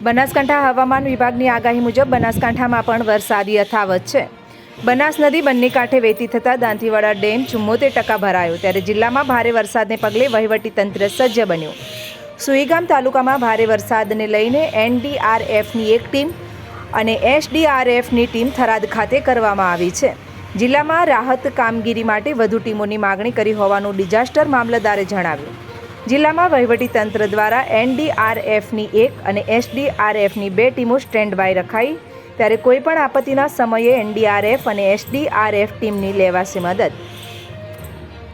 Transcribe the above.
બનાસકાંઠા હવામાન વિભાગની આગાહી મુજબ બનાસકાંઠામાં પણ વરસાદ યથાવત છે। બનાસ નદી બંને કાંઠે વહેતી થતાં દાંતીવાડા ડેમ 74% ભરાયો, ત્યારે જિલ્લામાં ભારે વરસાદને પગલે વહીવટીતંત્ર સજ્જ બન્યું। સુઈગામ તાલુકામાં ભારે વરસાદને લઈને NDRFની એક ટીમ અને SDRFની ટીમ થરાદ ખાતે કરવામાં આવી છે। જિલ્લામાં રાહત કામગીરી માટે વધુ ટીમોની માગણી કરી હોવાનું ડિઝાસ્ટર મામલતદારે જણાવ્યું। જિલ્લામાં વહીવટીતંત્ર દ્વારા NDRFની એક અને SDRFની 2 ટીમો સ્ટેન્ડ બાય રખાઈ, ત્યારે કોઈપણ આપત્તિના સમયે NDRF અને SDRF ટીમની લેવાશે મદદ।